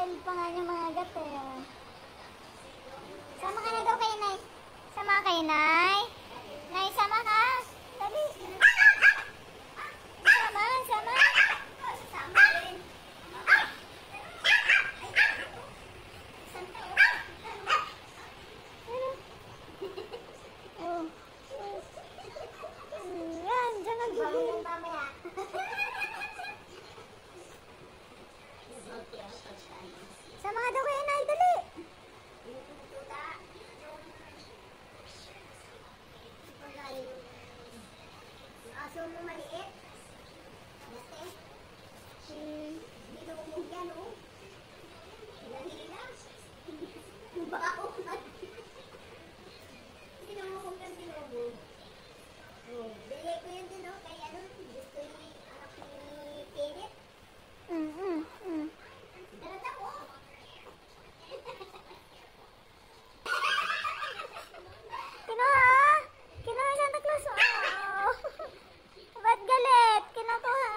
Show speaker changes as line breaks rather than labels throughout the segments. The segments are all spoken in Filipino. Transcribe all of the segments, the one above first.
Wild pa nga yung mga gat eh. Sama ka na daw kay Nay. Sama kay Nay. Nay, sama ka. Dali. Sama, sama. Sama rin. Oh. Yan, dyan nagbubuhin. Sama ka daw kay Nay, dali. Aso mo maliit. Dati. Dinumog yan, oh. Hila-hila. Bao man. Dinumog yan, dinumog. Oh, bili ko yun din, oh. Kaya ano, gusto yung anak ni Pilit. Darata ko. Kinuha! Kinuha yung Santa Claus mo. Oh. Ba't galit? Kinukuha.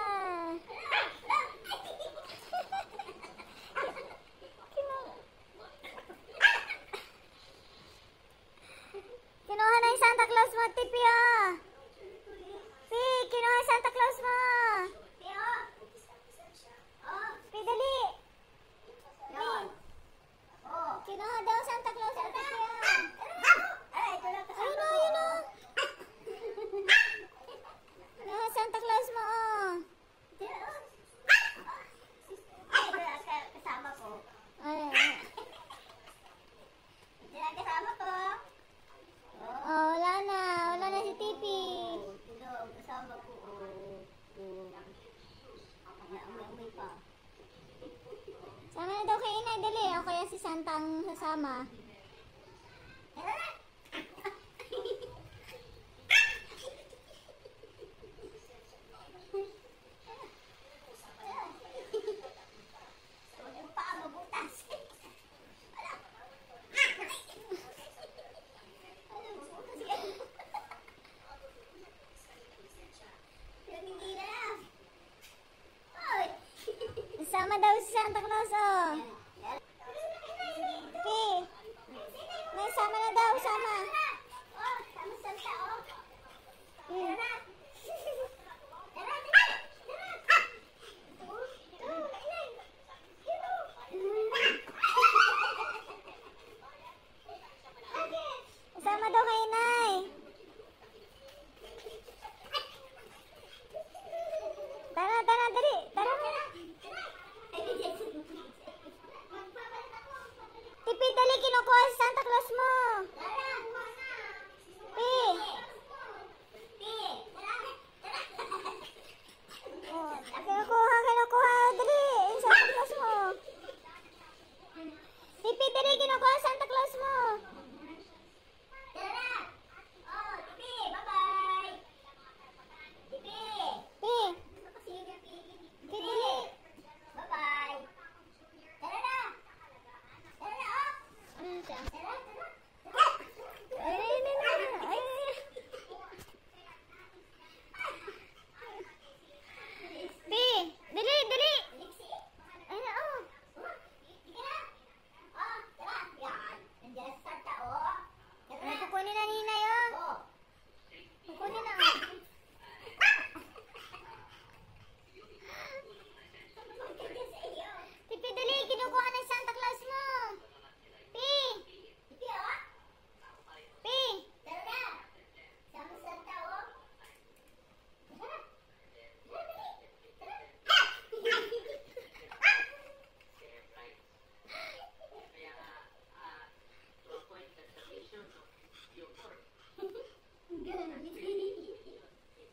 Kinuha na yung Santa Claus mo, Tipi, oh. Pi, kinuha yung Santa Claus mo. Pi, oh. Pi, dali. Pi. Kinuha daw Santa Claus mo, Tipi, oh. Ayun, oh, ayun, oh. Kinuha Santa Claus mo, oh. Kasama ko. Ay. Kasama ko. Oh, wala na. Wala na si Tipi. Kasama ko. Amoy pa. Sama na daw kay Inay. Dali. O kaya si Santa ang sasama. Yung paa mabutas. Sama daw si Santa Claus, oh. Pi. May sama na daw, sama. Oh, sama Santa, oh. Sama daw kay Nay. Tara, tara, dali. Tara. Tipi, dali, kinukuha si Santa Claus mo. Pi. Oh, kinukuha. Dali, yung Santa Claus mo. Tipi, dali, kinukuha si Santa Claus mo.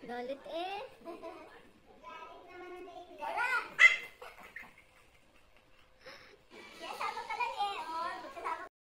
Galit eh.